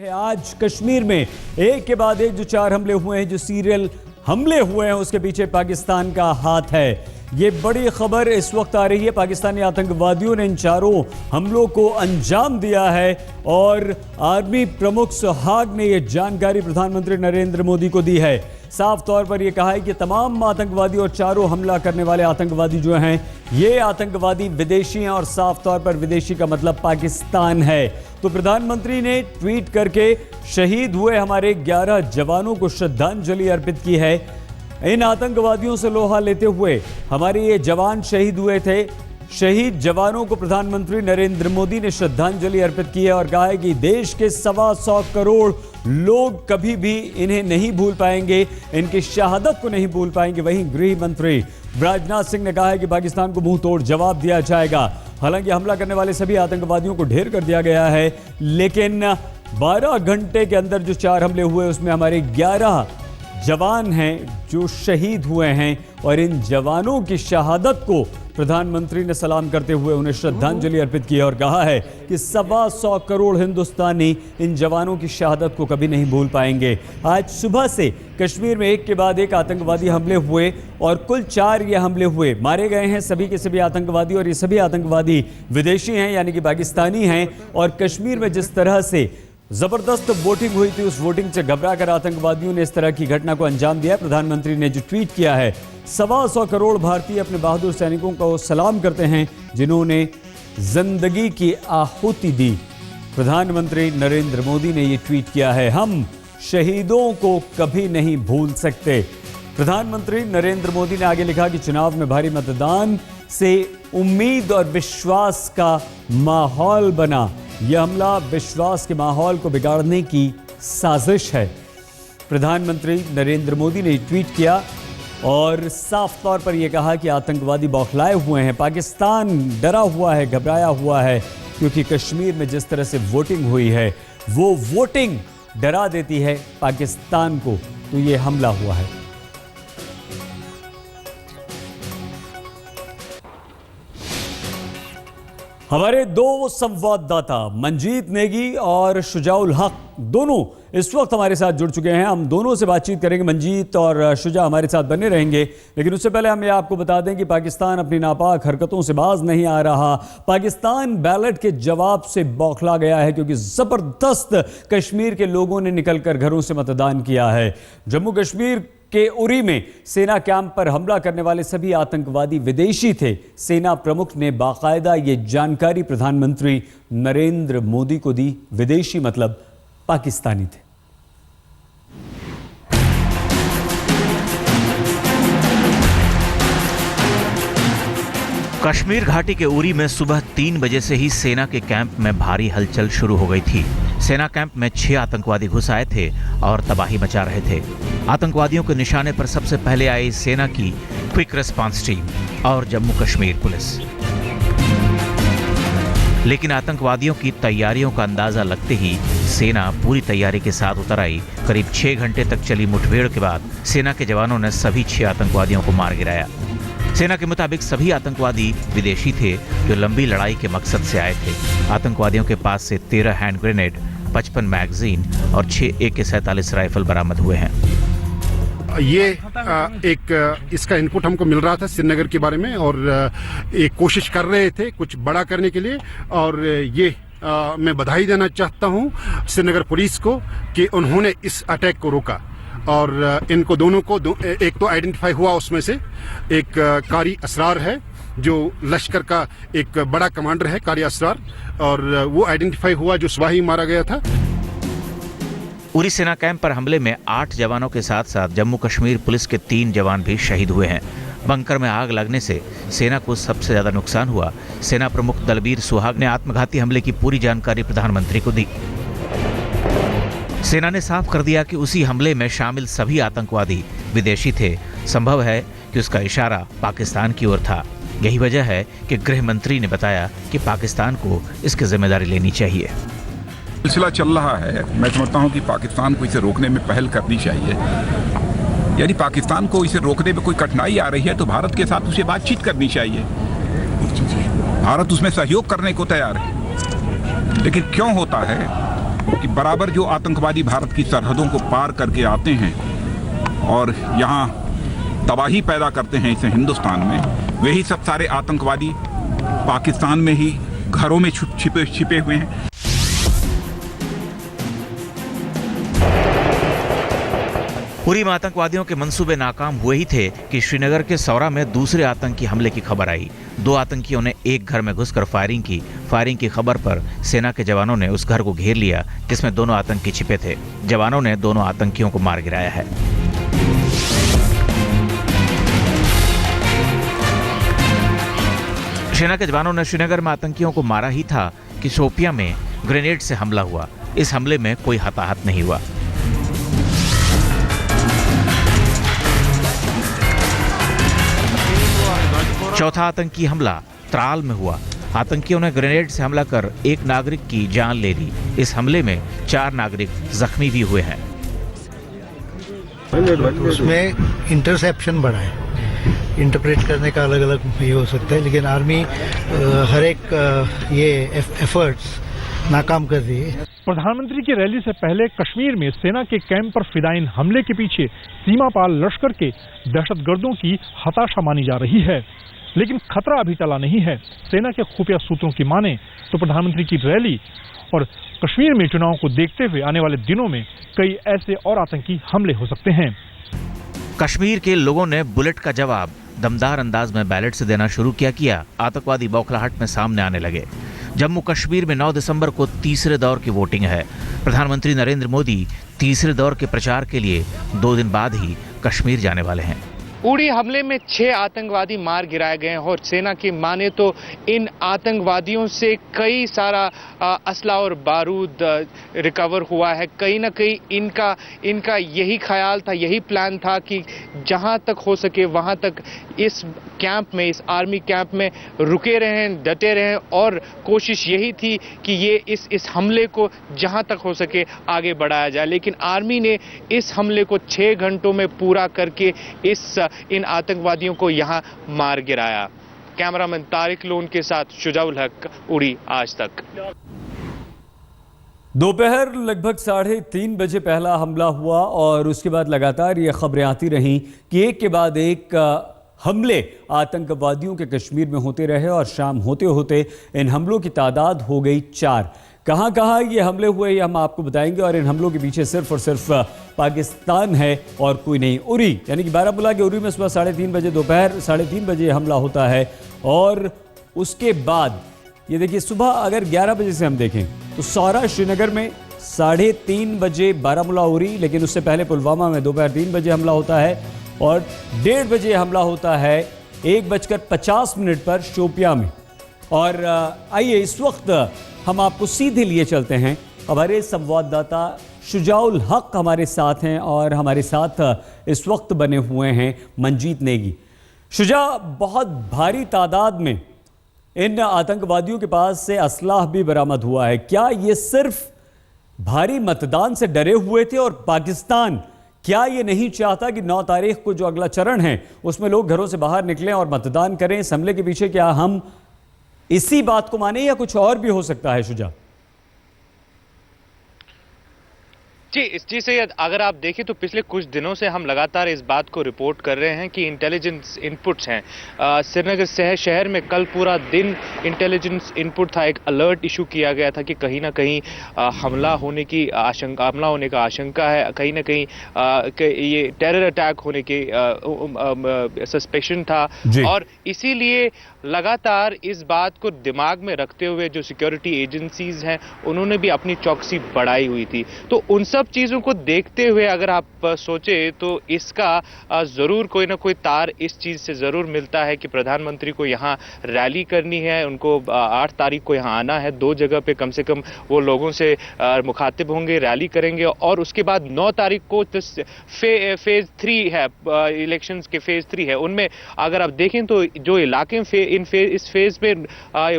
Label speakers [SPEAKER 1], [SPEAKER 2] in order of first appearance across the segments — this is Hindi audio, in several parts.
[SPEAKER 1] आज कश्मीर में एक के बाद एक जो 4 हमले हुए हैं, जो सीरियल हमले हुए हैं, उसके पीछे पाकिस्तान का हाथ है। ये बड़ी खबर इस वक्त आ रही है। पाकिस्तानी आतंकवादियों ने इन 4 हमलों को अंजाम दिया है और आर्मी प्रमुख सुहाग ने यह जानकारी प्रधानमंत्री नरेंद्र मोदी को दी है। साफ तौर पर यह कहा है कि तमाम आतंकवादी और 4 हमला करने वाले आतंकवादी जो हैं, ये आतंकवादी विदेशी हैं और साफ तौर पर विदेशी का मतलब पाकिस्तान है। तो प्रधानमंत्री ने ट्वीट करके शहीद हुए हमारे 11 जवानों को श्रद्धांजलि अर्पित की है। इन आतंकवादियों से लोहा लेते हुए हमारे ये जवान शहीद हुए थे। शहीद जवानों को प्रधानमंत्री नरेंद्र मोदी ने श्रद्धांजलि अर्पित की है और कहा है कि देश के 125 करोड़ लोग कभी भी इन्हें नहीं भूल पाएंगे, इनकी शहादत को नहीं भूल पाएंगे। वहीं गृह मंत्री राजनाथ सिंह ने कहा है कि पाकिस्तान को मुंह तोड़ जवाब दिया जाएगा। हालांकि हमला करने वाले सभी आतंकवादियों को ढेर कर दिया गया है, लेकिन 12 घंटे के अंदर जो 4 हमले हुए उसमें हमारे 11 जवान हैं जो शहीद हुए हैं और इन जवानों की शहादत को प्रधानमंत्री ने सलाम करते हुए उन्हें श्रद्धांजलि अर्पित की और कहा है कि 125 करोड़ हिंदुस्तानी इन जवानों की शहादत को कभी नहीं भूल पाएंगे। आज सुबह से कश्मीर में एक के बाद एक आतंकवादी हमले हुए और कुल 4 ये हमले हुए। मारे गए हैं सभी के सभी आतंकवादी और ये सभी आतंकवादी विदेशी हैं, यानी कि पाकिस्तानी हैं। और कश्मीर में जिस तरह से जबरदस्त वोटिंग हुई थी, उस वोटिंग से घबराकर आतंकवादियों ने इस तरह की घटना को अंजाम दिया। प्रधानमंत्री ने जो ट्वीट किया है, 125 करोड़ भारतीय अपने बहादुर सैनिकों को सलाम करते हैं जिन्होंने जिंदगी की आहुति दी। प्रधानमंत्री नरेंद्र मोदी ने ये ट्वीट किया है, हम शहीदों को कभी नहीं भूल सकते। प्रधानमंत्री नरेंद्र मोदी ने आगे लिखा कि चुनाव में भारी मतदान से उम्मीद और विश्वास का माहौल बना। यह हमला विश्वास के माहौल को बिगाड़ने की साजिश है। प्रधानमंत्री नरेंद्र मोदी ने ट्वीट किया और साफ तौर पर यह कहा कि आतंकवादी बौखलाए हुए हैं, पाकिस्तान डरा हुआ है, घबराया हुआ है, क्योंकि कश्मीर में जिस तरह से वोटिंग हुई है वो वोटिंग डरा देती है पाकिस्तान को। तो ये हमला हुआ है। हमारे 2 संवाददाता मंजीत नेगी और शुजाउल हक दोनों इस वक्त हमारे साथ जुड़ चुके हैं। हम दोनों से बातचीत करेंगे। मंजीत और शुजा हमारे साथ बने रहेंगे, लेकिन उससे पहले हम ये आपको बता दें कि पाकिस्तान अपनी नापाक हरकतों से बाज नहीं आ रहा। पाकिस्तान बैलेट के जवाब से बौखला गया है, क्योंकि ज़बरदस्त कश्मीर के लोगों ने निकलकर घरों से मतदान किया है। जम्मू कश्मीर के उरी में सेना कैंप पर हमला करने वाले सभी आतंकवादी विदेशी थे। सेना प्रमुख ने बाकायदा ये जानकारी प्रधानमंत्री नरेंद्र मोदी को दी। विदेशी मतलब पाकिस्तानी थे।
[SPEAKER 2] कश्मीर घाटी के उरी में सुबह 3 बजे से ही सेना के कैंप में भारी हलचल शुरू हो गई थी। सेना कैंप में 6 आतंकवादी घुस आए थे और तबाही मचा रहे थे। आतंकवादियों के निशाने पर सबसे पहले आई सेना की क्विक रिस्पांस टीम और जम्मू कश्मीर पुलिस। लेकिन आतंकवादियों की तैयारियों का अंदाजा लगते ही सेना पूरी तैयारी के साथ उतर आई। करीब 6 घंटे तक चली मुठभेड़ के बाद सेना के जवानों ने सभी 6 आतंकवादियों को मार गिराया। सेना के मुताबिक सभी आतंकवादी विदेशी थे जो लंबी लड़ाई के मकसद से आए थे। आतंकवादियों के पास से 13 हैंड ग्रेनेड, 55 मैगजीन और 6 AK-47 राइफल बरामद हुए हैं।
[SPEAKER 3] ये इसका इनपुट हमको मिल रहा था श्रीनगर के बारे में और एक कोशिश कर रहे थे कुछ बड़ा करने के लिए। और ये मैं बधाई देना चाहता हूँ श्रीनगर पुलिस को कि उन्होंने इस अटैक को रोका। और इनको दोनों को एक तो आइडेंटिफाई हुआ, उसमें से एक कारी असरार है जो लश्कर का एक बड़ा कमांडर है, कारी असरार, और वो आइडेंटिफाई हुआ जो सिपाही मारा गया था।
[SPEAKER 2] उरी सेना कैंप पर हमले में 8 जवानों के साथ साथ जम्मू कश्मीर पुलिस के 3 जवान भी शहीद हुए हैं। बंकर में आग लगने से सेना को सबसे ज्यादा नुकसान हुआ। सेना प्रमुख दलबीर सुहाग ने आत्मघाती हमले की पूरी जानकारी प्रधानमंत्री को दी। सेना ने साफ कर दिया कि उसी हमले में शामिल सभी आतंकवादी विदेशी थे। संभव है कि उसका इशारा पाकिस्तान की ओर था। यही वजह है कि गृह मंत्री ने बताया कि पाकिस्तान को इसकी जिम्मेदारी लेनी चाहिए।
[SPEAKER 4] सिलसिला चल रहा है, मैं समझता हूं कि पाकिस्तान को इसे रोकने में पहल करनी चाहिए। यदि पाकिस्तान को इसे रोकने में कोई कठिनाई आ रही है तो भारत के साथ उसे बातचीत करनी चाहिए। भारत उसमें सहयोग करने को तैयार है। लेकिन क्यों होता है कि बराबर जो आतंकवादी भारत की सरहदों को पार करके आते हैं और यहाँ तबाही पैदा करते हैं इस हिंदुस्तान में, वही सब सारे आतंकवादी पाकिस्तान में ही घरों में छिपे हुए हैं।
[SPEAKER 2] उरी में आतंकवादियों के मंसूबे नाकाम हुए ही थे कि श्रीनगर के सौरा में दूसरे आतंकी हमले की खबर आई। 2 आतंकियों ने एक घर में घुसकर फायरिंग की। फायरिंग की खबर पर सेना के जवानों ने उस घर को घेर लिया जिसमें दोनों आतंकी छिपे थे। जवानों ने दोनों आतंकियों को मार गिराया है। सेना के जवानों ने श्रीनगर में आतंकियों को मारा ही था कि शोपियां में ग्रेनेड से हमला हुआ। इस हमले में कोई हताहत नहीं हुआ। चौथा आतंकी हमला त्राल में हुआ। आतंकियों ने ग्रेनेड से हमला कर एक नागरिक की जान ले ली। इस हमले में 4 नागरिक जख्मी भी हुए हैं।
[SPEAKER 5] उसमें इंटरसेप्शन बढ़ा है, इंटरप्रेट करने का अलग अलग ये हो सकता है, लेकिन आर्मी हर एक ये एफर्ट्स नाकाम कर रही है।
[SPEAKER 6] प्रधानमंत्री की रैली से पहले कश्मीर में सेना के कैंप पर फिदायीन हमले के पीछे सीमा पार लश्कर के दहशतगर्दों की हताशा मानी जा रही है, लेकिन खतरा अभी टला नहीं है। सेना के खुफिया सूत्रों की माने तो प्रधानमंत्री की रैली और कश्मीर में चुनाव को देखते हुए आने वाले दिनों में कई ऐसे और आतंकी हमले हो सकते हैं।
[SPEAKER 2] कश्मीर के लोगों ने बुलेट का जवाब दमदार अंदाज में बैलेट से देना शुरू किया। आतंकवादी बौखलाहट में सामने आने लगे। जम्मू कश्मीर में 9 दिसंबर को तीसरे दौर की वोटिंग है। प्रधानमंत्री नरेंद्र मोदी तीसरे दौर के प्रचार के लिए 2 दिन बाद ही कश्मीर जाने वाले हैं।
[SPEAKER 7] उड़ी हमले में 6 आतंकवादी मार गिराए गए हैं और सेना की माने तो इन आतंकवादियों से कई सारा असला और बारूद रिकवर हुआ है। कहीं ना कहीं इनका यही ख्याल था, यही प्लान था कि जहां तक हो सके वहां तक इस कैंप में, इस आर्मी कैंप में रुके रहें, डटे रहें और कोशिश यही थी कि ये इस हमले को जहां तक हो सके आगे बढ़ाया जाए। लेकिन आर्मी ने इस हमले को 6 घंटों में पूरा करके इन आतंकवादियों को यहां मार गिराया। कैमरामैन तारिक लोन के साथ शुजाउल हक, उड़ी आज तक।
[SPEAKER 1] दोपहर लगभग 3:30 बजे पहला हमला हुआ और उसके बाद लगातार ये खबरें आती रहीं कि एक के बाद एक हमले आतंकवादियों के कश्मीर में होते रहे और शाम होते होते इन हमलों की तादाद हो गई 4। कहाँ कहाँ ये हमले हुए ये हम आपको बताएंगे और इन हमलों के पीछे सिर्फ और सिर्फ पाकिस्तान है और कोई नहीं। उरी यानी कि बारामूला के उरी में सुबह 3:30 बजे, दोपहर 3:30 बजे हमला होता है और उसके बाद ये देखिए सुबह अगर 11 बजे से हम देखें तो सौरा श्रीनगर में 3:30 बजे बारामूला उरी, लेकिन उससे पहले पुलवामा में दोपहर 3 बजे हमला होता है और 1:30 बजे हमला होता है 1:50 पर शोपियां में। और आइए इस वक्त हम आपको सीधे लिए चलते हैं। हमारे संवाददाता शुजाउल हक हमारे साथ हैं और हमारे साथ इस वक्त बने हुए हैं मंजीत नेगी। शुजा, बहुत भारी तादाद में इन आतंकवादियों के पास से असलाह भी बरामद हुआ है। क्या ये सिर्फ भारी मतदान से डरे हुए थे और पाकिस्तान क्या ये नहीं चाहता कि 9 तारीख को जो अगला चरण है उसमें लोग घरों से बाहर निकलें और मतदान करें? इस हमले के पीछे क्या हम इसी बात को माने या कुछ और भी हो सकता है शुजा?
[SPEAKER 7] जी सैयद, अगर आप देखें तो पिछले कुछ दिनों से हम लगातार इस बात को रिपोर्ट कर रहे हैं कि इंटेलिजेंस इनपुट्स हैं। श्रीनगर शहर में कल पूरा दिन इंटेलिजेंस इनपुट था। एक अलर्ट इशू किया गया था कि कहीं ना कहीं हमला होने का आशंका है, कहीं ना कहीं ये टेरर अटैक होने की सस्पेक्शन था और इसीलिए लगातार इस बात को दिमाग में रखते हुए जो सिक्योरिटी एजेंसीज हैं उन्होंने भी अपनी चौकसी बढ़ाई हुई थी। तो उन सब चीज़ों को देखते हुए अगर आप सोचे तो इसका ज़रूर कोई ना कोई तार इस चीज़ से ज़रूर मिलता है कि प्रधानमंत्री को यहाँ रैली करनी है, उनको 8 तारीख को यहाँ आना है। 2 जगह पे कम से कम वो लोगों से मुखातिब होंगे, रैली करेंगे और उसके बाद 9 तारीख को फेज़ 3 है, इलेक्शंस के फेज़ 3 है। उनमें अगर आप देखें तो जो इलाके इस फेज में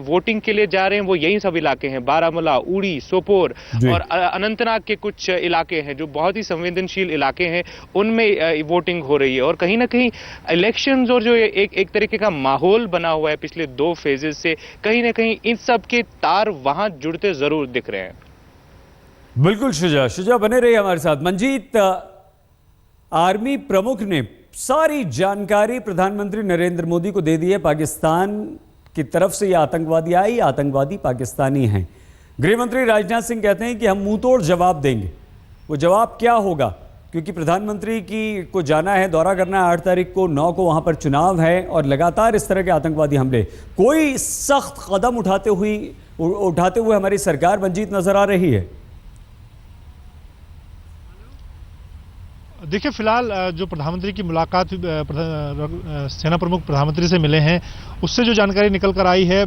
[SPEAKER 7] वोटिंग के लिए जा रहे हैं वो यही सब इलाके हैं, बारामूला, उड़ी, सोपोर और अनंतनाग के कुछ इलाके हैं जो बहुत ही संवेदनशील इलाके हैं, उनमें वोटिंग हो रही है। और कहीं ना कहीं इलेक्शंस और जो एक तरीके का माहौल बना हुआ है पिछले 2 फेजेस से, कहीं ना कहीं इन सब के तार वहां जुड़ते जरूर दिख रहे हैं।
[SPEAKER 1] बिल्कुल शुजा बने रहिए हमारे साथ। मंजीत, आर्मी प्रमुख ने सारी जानकारी प्रधानमंत्री नरेंद्र मोदी को दे दी है। पाकिस्तान की तरफ से ये आतंकवादी आई, आतंकवादी पाकिस्तानी हैं। गृह मंत्री राजनाथ सिंह कहते हैं कि हम मुंह तोड़ जवाब देंगे। वो जवाब क्या होगा, क्योंकि प्रधानमंत्री को जाना है, दौरा करना है 8 तारीख को, 9 को वहां पर चुनाव है और लगातार इस तरह के आतंकवादी हमले, कोई सख्त कदम उठाते हुए हमारी सरकार मंजीत नजर आ रही है?
[SPEAKER 6] देखिए, फिलहाल जो प्रधानमंत्री की मुलाकात सेना प्रमुख प्रधानमंत्री से मिले हैं, उससे जो जानकारी निकल कर आई है,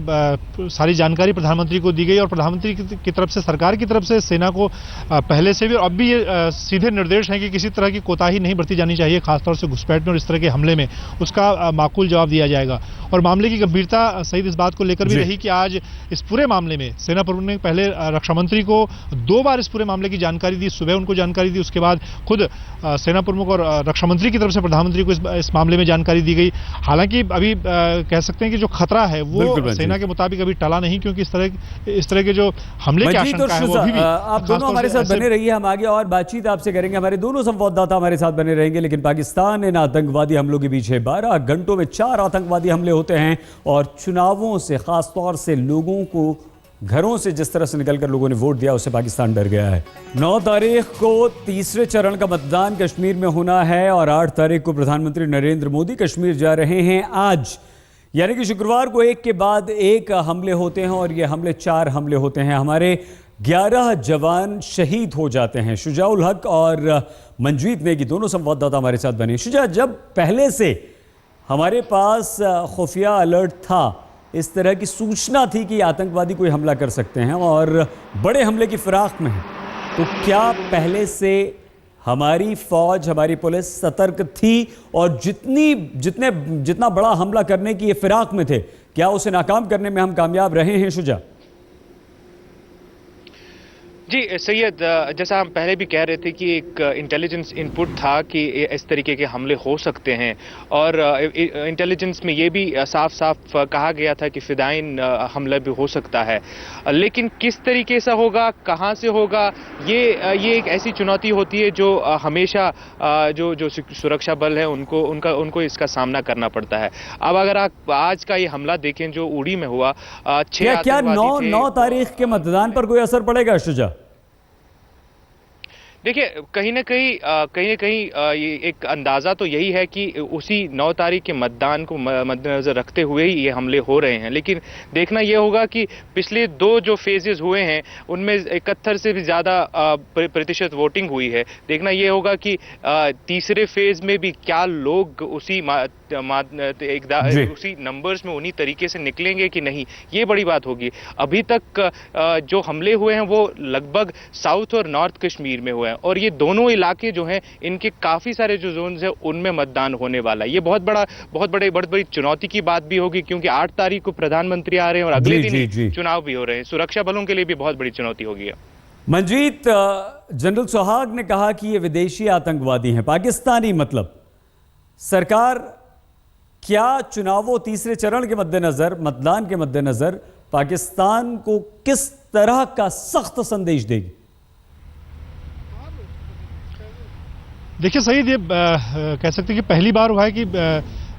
[SPEAKER 6] सारी जानकारी प्रधानमंत्री को दी गई और प्रधानमंत्री की तरफ से, सरकार की तरफ से सेना को पहले से भी और अब भी ये सीधे निर्देश हैं कि किसी तरह की कोताही नहीं बरती जानी चाहिए, खासतौर से घुसपैठ में और इस तरह के हमले में उसका माकूल जवाब दिया जाएगा। और मामले की गंभीरता सहित इस बात को लेकर भी रही कि आज इस पूरे मामले में सेना प्रमुख ने पहले रक्षा मंत्री को 2 बार इस पूरे मामले की जानकारी दी। सुबह उनको जानकारी दी, उसके बाद खुद सेना प्रमुख और रक्षा मंत्री की तरफ से प्रधानमंत्री को इस मामले में जानकारी दी गई। हालांकि अभी कह सकते हैं कि जो खतरा है वो सेना के मुताबिक अभी टला नहीं, क्योंकि इस तरह के जो हमले की आशंका है वो अभी भी।
[SPEAKER 1] आप दोनों हमारे साथ बने रहिए, हम आगे और बातचीत आपसे करेंगे। हमारे दोनों संवाददाता हमारे साथ बने रहेंगे। लेकिन पाकिस्तान इन आतंकवादी हमलों के पीछे 12 घंटों में 4 आतंकवादी हमले होते हैं और चुनावों से, खासतौर से लोगों को घरों से जिस तरह से निकलकर लोगों ने वोट दिया, उससे पाकिस्तान डर गया है। 9 तारीख को तीसरे चरण का मतदान कश्मीर में होना है और 8 तारीख को प्रधानमंत्री नरेंद्र मोदी कश्मीर जा रहे हैं। आज यानी कि शुक्रवार को एक के बाद एक हमले होते हैं और ये हमले 4 हमले होते हैं। हमारे 11 जवान शहीद हो जाते हैं। शुजा उल हक और मंजीत नेगी दोनों संवाददाता हमारे साथ बने। शुजा, जब पहले से हमारे पास खुफिया अलर्ट था, इस तरह की सूचना थी कि आतंकवादी कोई हमला कर सकते हैं और बड़े हमले की फिराक में है, तो क्या पहले से हमारी फौज, हमारी पुलिस सतर्क थी और जितना बड़ा हमला करने की ये फिराक में थे, क्या उसे नाकाम करने में हम कामयाब रहे हैं? शुजा
[SPEAKER 7] जी सैयद, जैसा हम पहले भी कह रहे थे कि एक इंटेलिजेंस इनपुट था कि इस तरीके के हमले हो सकते हैं और इंटेलिजेंस में ये भी साफ साफ कहा गया था कि फिदाइन हमला भी हो सकता है। लेकिन किस तरीके से होगा, कहां से होगा, ये एक ऐसी चुनौती होती है जो हमेशा जो सुरक्षा बल है उनको इसका सामना करना पड़ता है। अब अगर आप आज का ये हमला देखें जो उड़ी में हुआ, 6
[SPEAKER 1] क्या 9 तारीख के मतदान पर कोई असर पड़ेगा? शुजा,
[SPEAKER 7] देखिए, कहीं ना कहीं ये एक अंदाज़ा तो यही है कि उसी 9 तारीख के मतदान को मद्देनजर रखते हुए ही ये हमले हो रहे हैं। लेकिन देखना ये होगा कि पिछले 2 जो फेजेस हुए हैं उनमें 71 से भी ज़्यादा प्रतिशत वोटिंग हुई है। देखना ये होगा कि तीसरे फेज में भी क्या लोग उसी नंबर्स में उन्हीं तरीके से निकलेंगे कि नहीं, ये बड़ी बात होगी। अभी तक जो हमले हुए हैं वो लगभग साउथ और नॉर्थ कश्मीर में हुए हैं और ये दोनों इलाके जो हैं इनके काफ़ी सारे जो जोन्स हैं उनमें मतदान होने वाला है। ये बहुत बड़ी चुनौती की बात भी होगी, क्योंकि 8 तारीख को प्रधानमंत्री आ रहे हैं और अगले दिन चुनाव भी हो रहे हैं। सुरक्षा बलों के लिए भी बहुत बड़ी चुनौती होगी।
[SPEAKER 1] मंजीत, जनरल सुहाग ने कहा कि ये विदेशी आतंकवादी हैं, पाकिस्तानी मतलब। सरकार क्या चुनावों तीसरे चरण के मद्देनजर, मतदान के मद्देनजर पाकिस्तान को किस तरह का सख्त संदेश देगी?
[SPEAKER 6] देखिए सईद, ये कह सकते हैं कि पहली बार हुआ है कि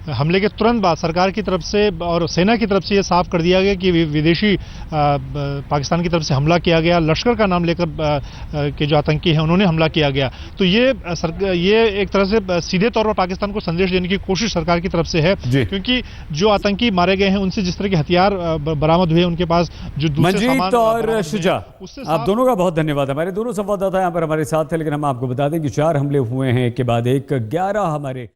[SPEAKER 6] हमले के तुरंत बाद सरकार की तरफ से और सेना की तरफ से ये साफ कर दिया गया कि विदेशी पाकिस्तान की तरफ से हमला किया गया, लश्कर का नाम लेकर के जो आतंकी हैं उन्होंने हमला किया गया। तो ये एक तरह से सीधे तौर पर पाकिस्तान को संदेश देने की कोशिश सरकार की तरफ से है, क्योंकि जो आतंकी मारे गए हैं उनसे जिस तरह के हथियार बरामद हुए, उनके पास जो दूसरे सामान
[SPEAKER 1] और शुजा, आप दोनों का बहुत धन्यवाद। हमारे दोनों संवाददाता यहाँ पर हमारे साथ थे, लेकिन हम आपको बता दें कि 4 हमले हुए हैं एक के बाद एक। 11 हमारे